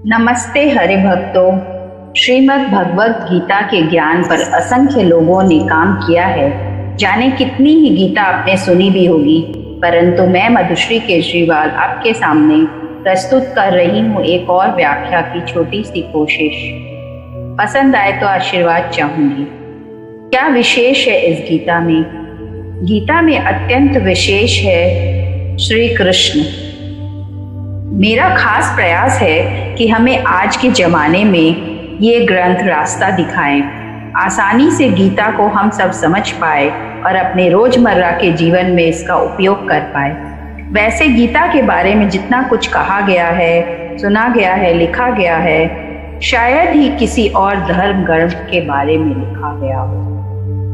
नमस्ते हरि भक्तों। श्रीमद् भगवत गीता के ज्ञान पर असंख्य लोगों ने काम किया है। जाने कितनी ही गीता आपने सुनी भी होगी, परंतु मैं मधुश्री केजरीवाल आपके सामने प्रस्तुत कर रही हूँ एक और व्याख्या की छोटी सी कोशिश। पसंद आए तो आशीर्वाद चाहूंगी। क्या विशेष है इस गीता में? गीता में अत्यंत विशेष है श्री कृष्ण। मेरा खास प्रयास है कि हमें आज के जमाने में ये ग्रंथ रास्ता दिखाएं, आसानी से गीता को हम सब समझ पाए और अपने रोजमर्रा के जीवन में इसका उपयोग कर पाए। वैसे गीता के बारे में जितना कुछ कहा गया है, सुना गया है, लिखा गया है, शायद ही किसी और धर्म ग्रंथ के बारे में लिखा गया हो।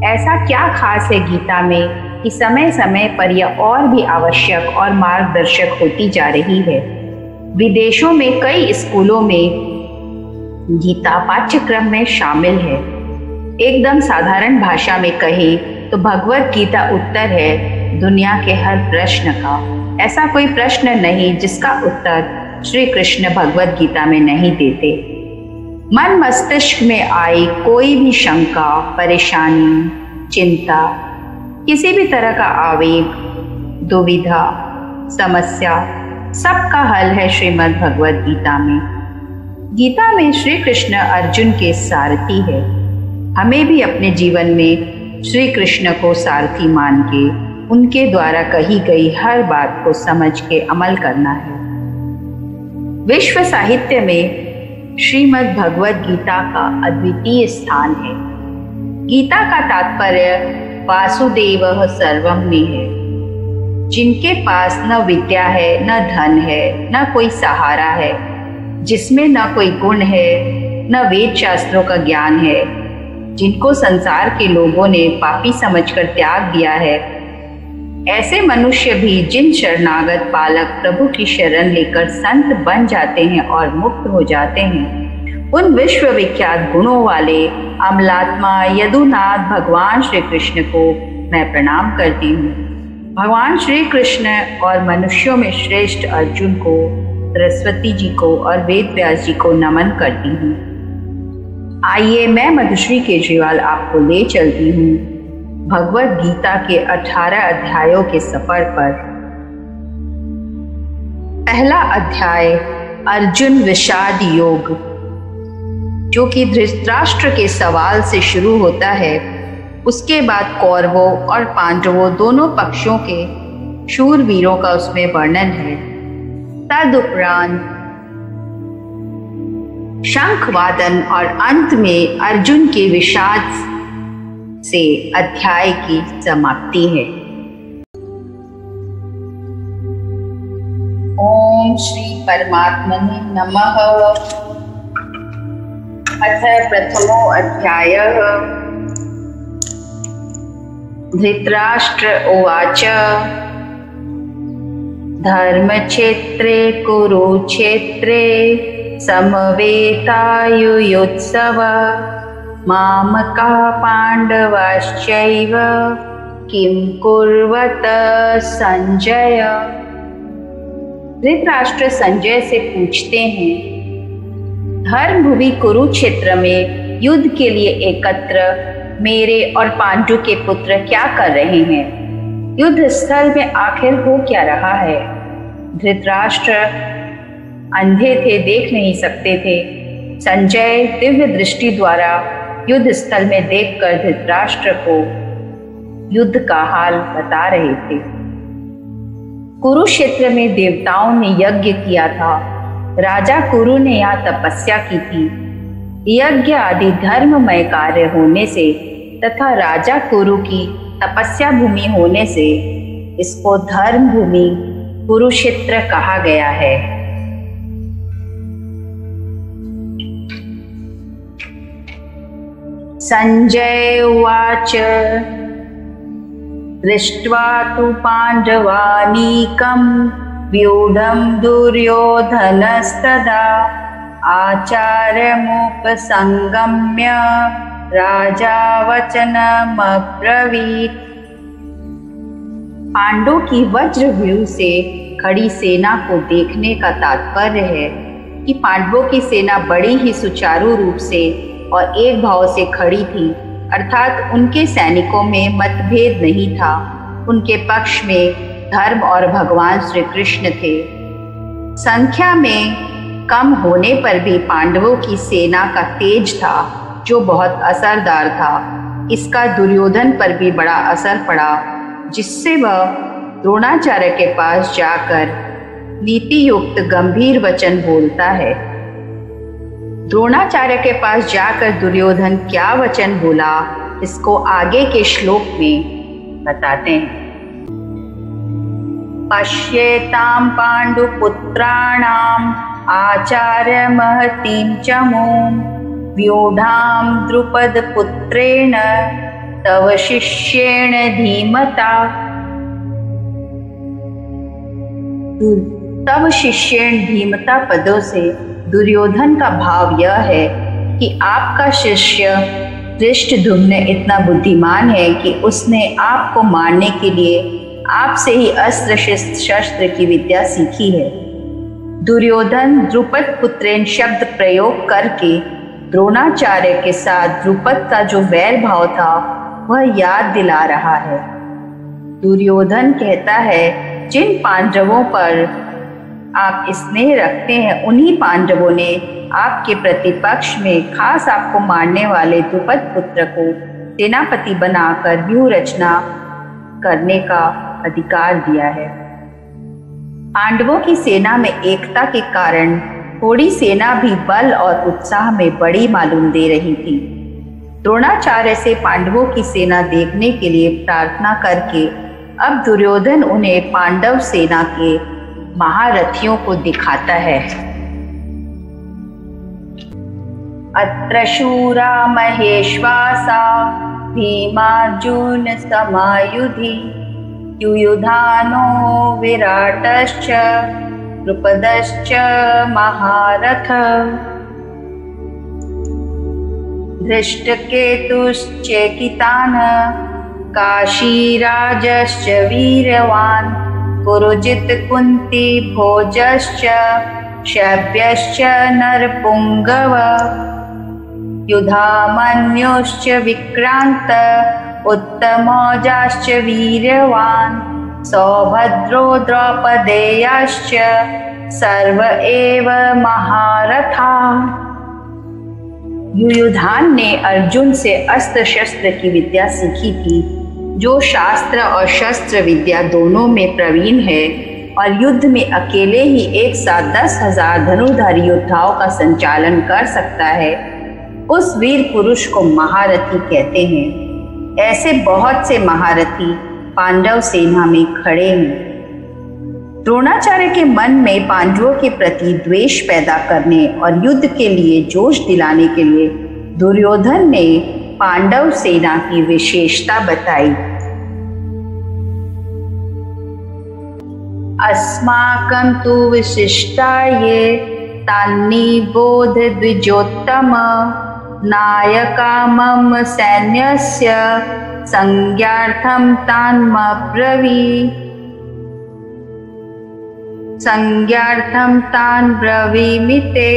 ऐसा क्या खास है गीता में कि समय समय पर यह और भी आवश्यक और मार्गदर्शक होती जा रही है। विदेशों में कई स्कूलों में गीता पाठ्यक्रम में शामिल है। एकदम साधारण भाषा में कहे तो भगवत गीता उत्तर है दुनिया के हर प्रश्न का। ऐसा कोई प्रश्न नहीं जिसका उत्तर श्री कृष्ण भगवत गीता में नहीं देते। मन मस्तिष्क में आई कोई भी शंका, परेशानी, चिंता, किसी भी तरह का आवेग, दुविधा, समस्या, सबका हल है श्रीमद् भगवत गीता में। गीता में श्री कृष्ण अर्जुन के सारथी है। हमें भी अपने जीवन में श्री कृष्ण को सारथी मान के उनके द्वारा कही गई हर बात को समझ के अमल करना है। विश्व साहित्य में श्रीमद् भगवत गीता का अद्वितीय स्थान है। गीता का तात्पर्य वासुदेवः सर्वम में है। जिनके पास न विद्या है, न धन है, न कोई सहारा है, जिसमें न कोई गुण है, न वेद शास्त्रों का ज्ञान है, जिनको संसार के लोगों ने पापी समझकर त्याग दिया है, ऐसे मनुष्य भी जिन शरणागत बालक प्रभु की शरण लेकर संत बन जाते हैं और मुक्त हो जाते हैं, उन विश्वविख्यात गुणों वाले अमलात्मा यदुनाथ भगवान श्री कृष्ण को मैं प्रणाम करती हूँ। भगवान श्री कृष्ण और मनुष्यों में श्रेष्ठ अर्जुन को, सरस्वती जी को और वेद व्यास जी को नमन करती हूँ। आइए मैं मधुश्री केजरीवाल आपको ले चलती हूँ भगवत गीता के 18 अध्यायों के सफर पर। पहला अध्याय अर्जुन विषाद योग, जो कि धृतराष्ट्र के सवाल से शुरू होता है। उसके बाद कौरवों और पांडवों दोनों पक्षों के शूरवीरों का उसमें वर्णन है। तदुपरांत शंखवादन और अंत में अर्जुन के विषाद से अध्याय की समाप्ति है। ओम श्री परमात्मने नमः। अथ प्रथमो अध्यायः। धृतराष्ट्र उवाच धर्मक्षेत्रे कुरुक्षेत्रे समवेतायुयुत्सव मामका पांडवाश्चैव किं कुर्वत संजय। धृतराष्ट्र संजय से पूछते हैं, धर्मभूमि कुरुक्षेत्र में युद्ध के लिए एकत्र मेरे और पांडु के पुत्र क्या कर रहे हैं? युद्ध स्थल में आखिर हो क्या रहा है? धृतराष्ट्र अंधे थे, देख नहीं सकते थे। संजय दिव्य दृष्टि द्वारा युद्ध स्थल में देखकर धृतराष्ट्र को युद्ध का हाल बता रहे थे। कुरुक्षेत्र में देवताओं ने यज्ञ किया था। राजा कुरु ने यहाँ तपस्या की थी। यज्ञ आदि धर्ममय कार्य होने से तथा राजा कुरु की तपस्या भूमि होने से इसको धर्म भूमि कुरुक्षेत्र कहा गया है। संजय उवाच दृष्ट्वा तु पांडवानीकं व्यूढं दुर्योधनस्तदा आचार्यमुपसंगम्य राजा वचनमब्रवीत्। पांडवों की वज्रव्यूह से खड़ी सेना को देखने का तात्पर्य है कि पांडवों की सेना बड़ी ही सुचारू रूप से और एक भाव से खड़ी थी, अर्थात उनके सैनिकों में मतभेद नहीं था। उनके पक्ष में धर्म और भगवान श्री कृष्ण थे। संख्या में कम होने पर भी पांडवों की सेना का तेज था जो बहुत असरदार था। इसका दुर्योधन पर भी बड़ा असर पड़ा, जिससे वह द्रोणाचार्य के पास जाकर नीति युक्त गंभीर वचन बोलता है। द्रोणाचार्य के पास जाकर दुर्योधन क्या वचन बोला, इसको आगे के श्लोक में बताते हैं। पश्येतां पांडुपुत्राणाम् आचार्य महतीं चमूं व्यूढां द्रुपदपुत्रेण तव शिष्येण धीमता। तव शिष्येण धीमता पदों से दुर्योधन का भाव यह है कि आपका शिष्य धृष्टद्युम्न इतना बुद्धिमान है कि उसने आपको मारने के लिए आपसे ही अस्त्र शस्त्र की विद्या सीखी है। दुर्योधन द्रुपद पुत्रेन शब्द प्रयोग करके द्रोणाचार्य के साथ द्रुपद का जो वैर भाव था वह याद दिला रहा है। दुर्योधन कहता है, जिन पांडवों पर आप स्नेह रखते हैं उन्हीं पांडवों ने आपके प्रतिपक्ष में खास आपको मारने वाले द्रुपद पुत्र को सेनापति बनाकर व्यूह रचना करने का अधिकार दिया है। पांडवों की सेना में एकता के कारण थोड़ी सेना भी बल और उत्साह में बड़ी मालूम दे रही थी। द्रोणाचार्य से पांडवों की सेना देखने के लिए प्रार्थना करके अब दुर्योधन उन्हें पांडव सेना के महारथियों को दिखाता है। अत्र शूरा महेश्वासा भीमार्जुन समायुधि युयुधानो विराटश्च द्रुपदश्च महारथ धृष्टकेतुश्चेकितान् काशीराजश्च वीरवान् पुरुजित कुन्ती भोजश्च शैब्यश्च नरपुङ्गव युधामन्युश्च विक्रान्त उत्तमौजाश्च वीरवान् सौभद्रो द्रौपदेयाश्च सर्व एव महारथा। युयुधान ने अर्जुन से अस्त्र शस्त्र की विद्या सीखी थी, जो शास्त्र और शस्त्र विद्या दोनों में प्रवीण है और युद्ध में अकेले ही एक साथ 10,000 धनुर्धारी योद्धाओं का संचालन कर सकता है। उस वीर पुरुष को महारथी कहते हैं। ऐसे बहुत से महारथी पांडव सेना में खड़े हैं। द्रोणाचार्य के मन में पांडवों के प्रति द्वेष पैदा करने और युद्ध के लिए जोश दिलाने के लिए दुर्योधन ने पांडव सेना की विशेषता बताई। अस्माकं तु विशिष्टा ये तान्नि बोध द्विजोत्तम नायका मम सैन्यस्य संज्ञार्थं तान् ब्रवीमि ते।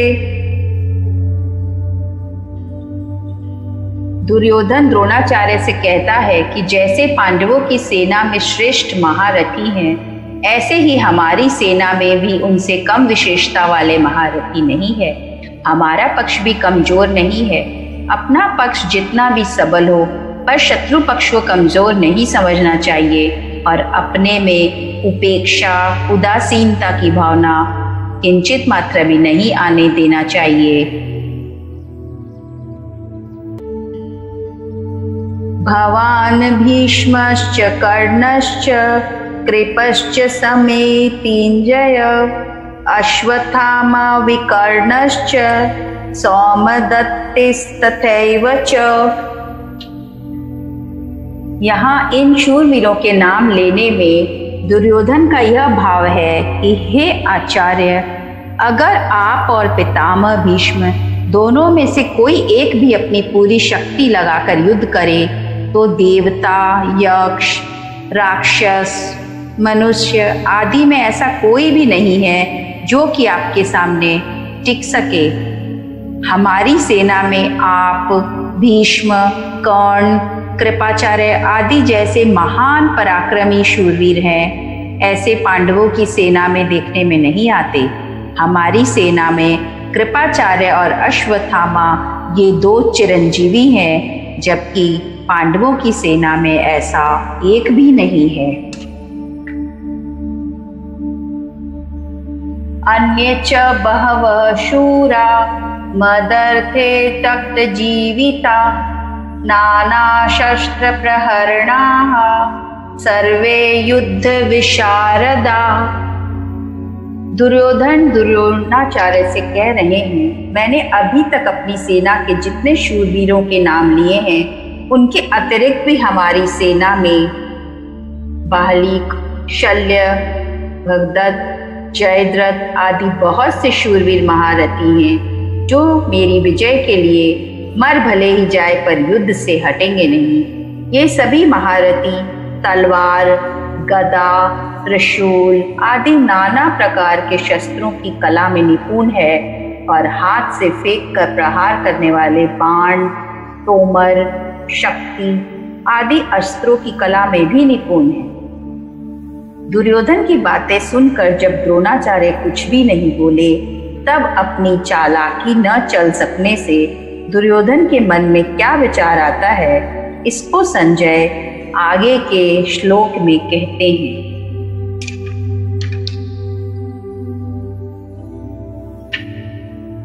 दुर्योधन द्रोणाचार्य से कहता है कि जैसे पांडवों की सेना में श्रेष्ठ महारथी हैं, ऐसे ही हमारी सेना में भी उनसे कम विशेषता वाले महारथी नहीं है। हमारा पक्ष भी कमजोर नहीं है। अपना पक्ष जितना भी सबल हो, पर शत्रु पक्ष को कमजोर नहीं समझना चाहिए और अपने में उपेक्षा, उदासीनता की भावना किंचित मात्र भी नहीं आने देना चाहिए। भवान् भीष्मश्च कर्णश्च कृपश्च समेतिञ्जय अश्वत्थामा विकर्णश्च सौमदत्तिस्तथैव च। यहाँ इन शूरवीरों के नाम लेने में दुर्योधन का यह भाव है कि हे आचार्य, अगर आप और पितामह भीष्म दोनों में से कोई एक भी अपनी पूरी शक्ति लगाकर युद्ध करे तो देवता, यक्ष, राक्षस, मनुष्य आदि में ऐसा कोई भी नहीं है जो कि आपके सामने टिक सके। हमारी सेना में आप, भीष्म, कर्ण, कृपाचार्य आदि जैसे महान पराक्रमी शूरवीर हैं। ऐसे पांडवों की सेना में देखने में नहीं आते। हमारी सेना में कृपाचार्य और अश्वत्थामा ये 2 चिरंजीवी हैं, जबकि पांडवों की सेना में ऐसा एक भी नहीं है। अन्ये च बहवः शूरा मदर्थे तप्त जीविता नाना शस्त्र प्रहरणाः सर्वे युद्ध विशारदा। दुर्योधन द्रोणाचार्य से कह रहे हैं, मैंने अभी तक अपनी सेना के जितने शूरवीरों के नाम लिए हैं, उनके अतिरिक्त भी हमारी सेना में बाहलिक, शल्य, भगदत्त, जयद्रथ आदि बहुत से शूरवीर महारथी हैं, जो मेरी विजय के लिए मर भले ही जाए पर युद्ध से हटेंगे नहीं। ये सभी महारथी तलवार, गदा, त्रिशूल आदि नाना प्रकार के शस्त्रों की कला में निपुण है और हाथ से फेंक कर प्रहार करने वाले बाण, तोमर, शक्ति आदि अस्त्रों की कला में भी निपुण है। दुर्योधन की बातें सुनकर जब द्रोणाचार्य कुछ भी नहीं बोले, तब अपनी चालाकी न चल सकने से दुर्योधन के मन में क्या विचार आता है, इसको संजय आगे के श्लोक में कहते हैं।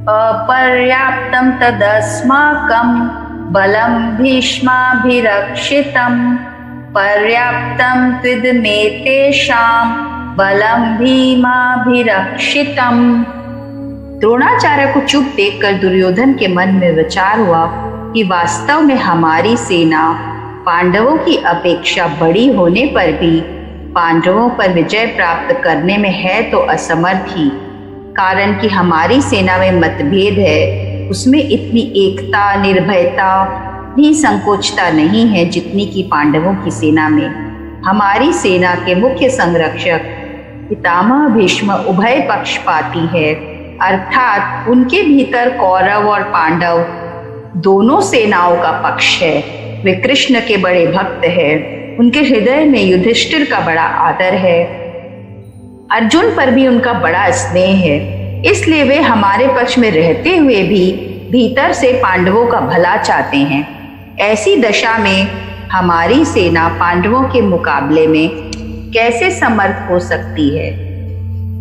अपर्याप्तं तदस्माकं बलं भीष्माभिरक्षितं पर्याप्तं त्विदमेतेषां बलं भीमाभिरक्षितं। द्रोणाचार्य को चुप देखकर दुर्योधन के मन में विचार हुआ कि वास्तव में हमारी सेना पांडवों की अपेक्षा बड़ी होने पर भी पांडवों पर विजय प्राप्त करने में है तो असमर्थ ही। कारण कि हमारी सेना में मतभेद है, उसमें इतनी एकता, निर्भयता भी संकोचता नहीं है जितनी कि पांडवों की सेना में। हमारी सेना के मुख्य संरक्षक पितामह भीष्म उभय पक्षपाती है, अर्थात उनके भीतर कौरव और पांडव दोनों सेनाओं का पक्ष है। वे कृष्ण के बड़े भक्त हैं, उनके हृदय में युधिष्ठिर का बड़ा आदर है, अर्जुन पर भी उनका बड़ा स्नेह है। इसलिए वे हमारे पक्ष में रहते हुए भी भीतर से पांडवों का भला चाहते हैं। ऐसी दशा में हमारी सेना पांडवों के मुकाबले में कैसे समर्थ हो सकती है?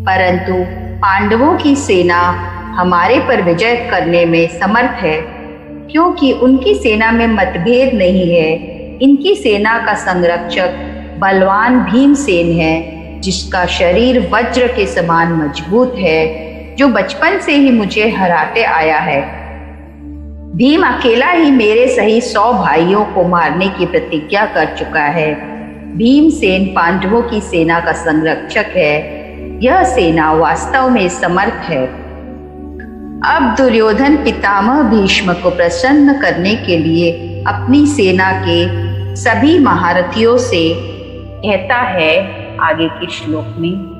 परंतु पांडवों की सेना हमारे पर विजय करने में समर्थ है, क्योंकि उनकी सेना में मतभेद नहीं है। इनकी सेना का संरक्षक बलवान भीमसेन है, जिसका शरीर वज्र के समान मजबूत है, जो बचपन से ही मुझे हराते आया है। भीम अकेला ही मेरे सही 100 भाइयों को मारने की प्रतिज्ञा कर चुका है। भीमसेन पांडवों की सेना का संरक्षक है। यह सेना वास्तव में समर्थ है। अब दुर्योधन पितामह भीष्म को प्रसन्न करने के लिए अपनी सेना के सभी महारथियों से कहता है आगे के श्लोक में।